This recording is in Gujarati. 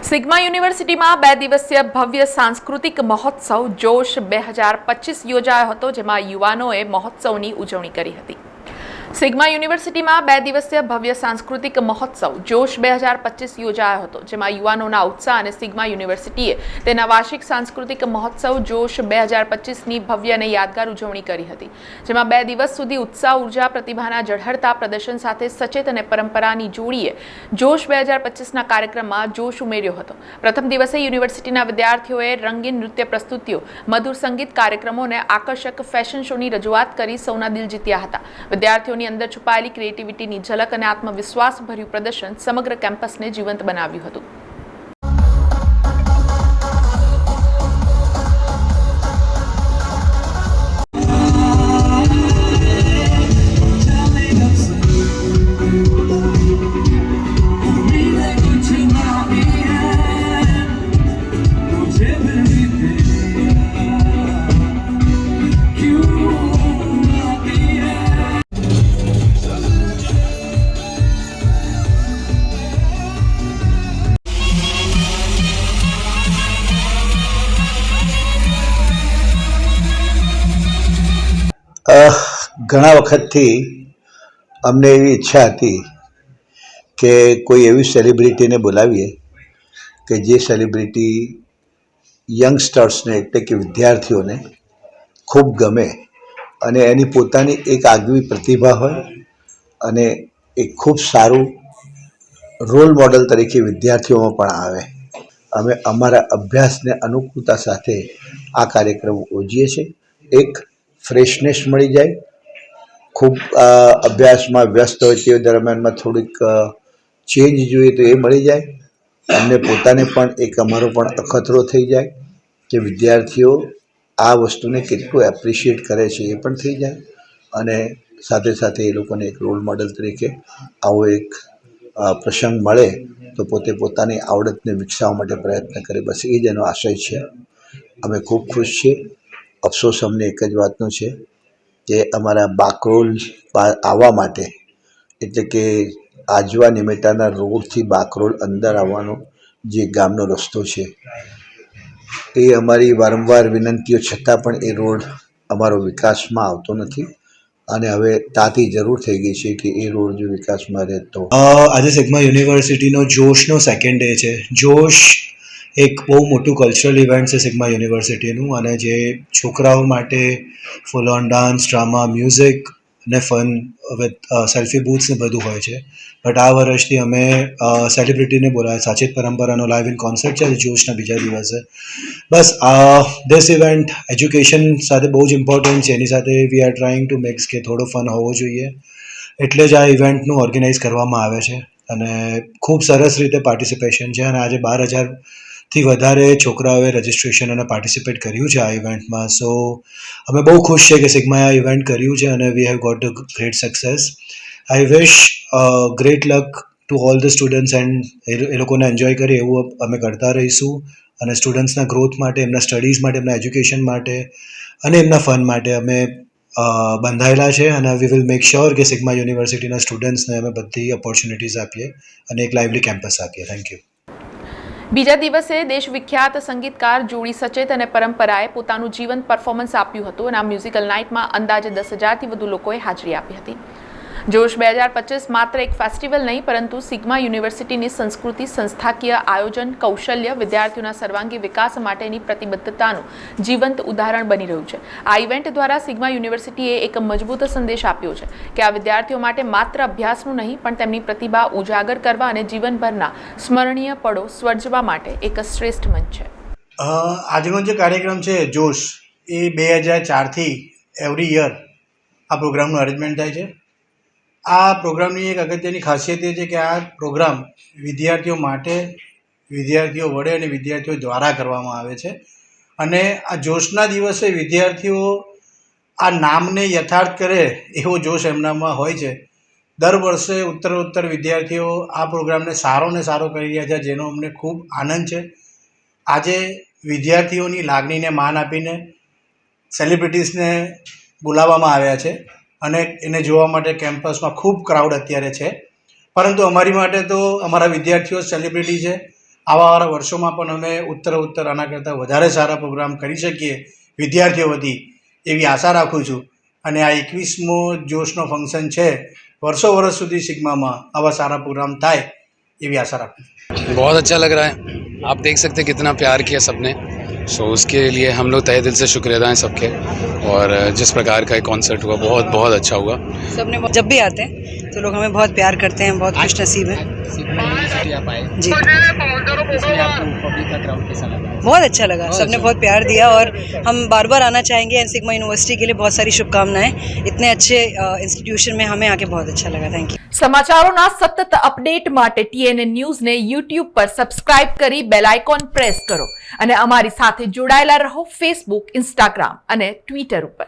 સિગ્મા યુનિવર્સિટીમાં 2 દિવસીય ભવ્ય સાંસ્કૃતિક મહોત્સવ જોશ 2025 યોજાયો હતો, જેમાં યુવાનોએ મહોત્સવની ઉજવણી કરી હતી. સિગ્મા યુનિવર્સિટીમાં 2 દિવસીય ભવ્ય સાંસ્કૃતિક મહોત્સવ જોશ 2025 યોજાયો હતો, જેમાં યુવાનોના ઉત્સાહ અને સિગ્મા યુનિવર્સિટીએ તેના વાર્ષિક સાંસ્કૃતિક મહોત્સવ જોશ 2025ની ભવ્ય અને યાદગાર ઉજવણી કરી હતી, જેમાં 2 દિવસ સુધી ઉત્સાહ, ઉર્જા, પ્રતિભાના ઝળહળતા પ્રદર્શન સાથે સચેત અને પરંપરાની જોડીએ જોશ 2025ના કાર્યક્રમમાં જોશ ઉમેર્યો હતો. પ્રથમ દિવસે યુનિવર્સિટીના વિદ્યાર્થીઓએ રંગીન નૃત્ય પ્રસ્તુતિઓ, મધુર સંગીત કાર્યક્રમો અને આકર્ષક ફેશન શોની રજૂઆત કરી સૌના દિલ જીત્યા હતા. વિદ્યાર્થીઓની અંદર છુપાયેલી ક્રિએટિવિટીની ઝલક અને આત્મવિશ્વાસભર્યું પ્રદર્શન સમગ્ર કેમ્પસને જીવંત બનાવ્યું હતું. ઘણા વખતથી અમને એવી ઈચ્છા હતી કે કોઈ એવી સેલિબ્રિટીને બોલાવીએ કે જે સેલિબ્રિટી યંગસ્ટર્સને એટલે કે વિદ્યાર્થીઓને ખૂબ ગમે અને એની પોતાની એક આગવી પ્રતિભા હોય અને એક ખૂબ સારું રોલ મોડલ તરીકે વિદ્યાર્થીઓમાં પણ આવે. અમે અમારા અભ્યાસને અનુકૂળતા સાથે આ કાર્યક્રમ યોજીએ છીએ. એક ફ્રેશનેસ મળી જાય, ખૂબ અભ્યાસમાં વ્યસ્ત હોય તે દરમિયાનમાં થોડીક ચેન્જ જોઈએ તો એ મળી જાય. અમને પોતાને પણ એક અમારો પણ અખતરો થઈ જાય કે વિદ્યાર્થીઓ આ વસ્તુને કેટલું એપ્રિશિએટ કરે છે એ પણ થઈ જાય અને સાથે સાથે એ લોકોને એક રોલ મોડલ તરીકે આવો એક પ્રસંગ મળે તો પોતે પોતાની આવડતને વિકસાવવા માટે પ્રયત્ન કરે. બસ એ જ એનો આશય છે. અમે ખૂબ ખુશ છીએ. અફસોસ અમને એક જ વાતનો છે કે અમારા બાકરોલ આવવા માટે એટલે કે આજવા નિમેટાના રોડથી બાકરોલ અંદર આવવાનો જે ગામનો રસ્તો છે એ અમારી વારંવાર વિનંતીઓ છતાં પણ એ રોડ અમારો વિકાસમાં આવતો નથી અને હવે તાતી જરૂર થઈ ગઈ છે કે એ રોડ જો વિકાસમાં રહે તો. આજે સિગ્મા યુનિવર્સિટીનો જોશનો સેકન્ડ ડે છે. જોશ એક બહુ મોટું કલ્ચરલ ઇવેન્ટ છે સિગ્મા યુનિવર્સિટીનું, અને જે છોકરાઓ માટે full on dance, drama, music ને ફન વિથ સેલ્ફી બૂથ્સ ને બધું હોય છે. બટ આ વર્ષથી અમે સેલિબ્રિટીને બોલાવ્યા. સાચેત પરંપરાનો લાઈવ ઇન કોન્સર્ટ છે જોશના બીજા દિવસે. બસ ધીસ ઇવેન્ટ એજ્યુકેશન સાથે બહુ જ ઇમ્પોર્ટન્ટ છે. એની સાથે we are trying to makes કે થોડો ફન હોવો જોઈએ, એટલે જ આ ઇવેન્ટનું ઓર્ગેનાઇઝ કરવામાં આવે છે અને ખૂબ સરસ રીતે પાર્ટિસિપેશન છે. અને આજે 12,000થી વધારે છોકરાઓએ રજિસ્ટ્રેશન અને પાર્ટિસિપેટ કર્યું છે આ ઇવેન્ટમાં. સો અમે બહુ ખુશ છે કે સિગ્માએ આ ઇવેન્ટ કર્યું છે અને we have got a great success. I wish great luck to all the students and એ લોકોને એન્જોય કરે એવું અમે કરતા રહીશું. અને સ્ટુડન્ટ્સના ગ્રોથ માટે, એમના સ્ટડીઝ માટે, એમના એજ્યુકેશન માટે અને એમના ફન માટે અમે બંધાયેલા છે અને વી વિલ મેક શ્યોર કે સિગ્મા યુનિવર્સિટીના સ્ટુડન્ટ્સને અમે બધી ઓપોર્ચ્યુનિટીઝ આપીએ અને એક લાઇવલી કેમ્પસ આપીએ. Thank you. બીજા દિવસે દેશ વિખ્યાત સંગીતકાર જોડી સચેત અને પરંપરાએ પોતાનું જીવંત પરફોર્મન્સ આપ્યું હતું અને આ મ્યુઝિકલ નાઇટમાં અંદાજે 10,000થી વધુ લોકોએ હાજરી આપી હતી. જોશ 2025 માત્ર એક ફેસ્ટિવલ નહીં, પરંતુ સિગ્મા યુનિવર્સિટીની સંસ્કૃતિ, સંસ્થાકીય આયોજન, કૌશલ્ય, વિદ્યાર્થીઓના સર્વાંગી વિકાસ માટેની પ્રતિબદ્ધતાનું જીવંત ઉદાહરણ બની રહ્યું છે. આ ઇવેન્ટ દ્વારા સિગ્મા યુનિવર્સિટીએ એક મજબૂત સંદેશ આપ્યો છે કે આ વિદ્યાર્થીઓ માટે માત્ર અભ્યાસનું નહીં, પણ તેમની પ્રતિભા ઉજાગર કરવા અને જીવનભરના સ્મરણીય પળો સર્જવા માટે એક શ્રેષ્ઠ મંચ છે. આજનો જે કાર્યક્રમ છે જોશ, એ 2004થી એવરી યર આ પ્રોગ્રામનું અરેન્જમેન્ટ થાય છે. આ પ્રોગ્રામની એક અગત્યની ખાસિયત એ છે કે આ પ્રોગ્રામ વિદ્યાર્થીઓ માટે, વિદ્યાર્થીઓ વડે અને વિદ્યાર્થીઓ દ્વારા કરવામાં આવે છે. અને આ જોશના દિવસે વિદ્યાર્થીઓ આ નામને યથાર્થ કરે એવો જોશ એમનામાં હોય છે. દર વર્ષે ઉત્તરોત્તર વિદ્યાર્થીઓ આ પ્રોગ્રામને સારો ને સારો કરી રહ્યા છે, જેનો અમને ખૂબ આનંદ છે. આજે વિદ્યાર્થીઓની લાગણીને માન આપીને સેલિબ્રિટીઝને બોલાવવામાં આવ્યા છે અને એને જોવા માટે કેમ્પસમાં ખૂબ ક્રાઉડ અત્યારે છે. પરંતુ અમારી માટે તો અમારા વિદ્યાર્થીઓ સેલિબ્રિટી છે આવાવાળા વર્ષોમાં પણ અમે ઉત્તર આના કરતાં વધારે સારા પ્રોગ્રામ કરી શકીએ વિદ્યાર્થીઓ વતી એવી આશા રાખું છું. અને આ 21મો જોશનો ફંક્શન છે, વર્ષો સુધી સિગ્મામાં આવા સારા પ્રોગ્રામ થાય એવી આશા રાખું છું. बहुत अच्छा लग रहा है. आप देख सकते हैं कितना प्यार किया सबने. सो उसके लिए हम लोग तहे दिल से शुक्रिया हैं सबके. और जिस प्रकार का एक कॉन्सर्ट हुआ बहुत बहुत अच्छा हुआ. सबने जब भी आते हैं तो लोग हमें बहुत प्यार करते हैं, बहुत खुश नसीब है जी. बहुत अच्छा लगा, सबने बहुत प्यार दिया और हम बार बार आना चाहेंगे. एंड सिग्मा यूनिवर्सिटी के लिए बहुत सारी शुभकामनाएं. इतने अच्छे इंस्टीट्यूशन में हमें आके बहुत अच्छा लगा. Thank you. સમાચારોના સતત અપડેટ માટે TNN ન્યૂઝને YouTube પર સબસ્ક્રાઇબ કરી બેલ આઇકોન પ્રેસ કરો અને અમારી સાથે જોડાયેલા રહો Facebook, Instagram અને Twitter ઉપર.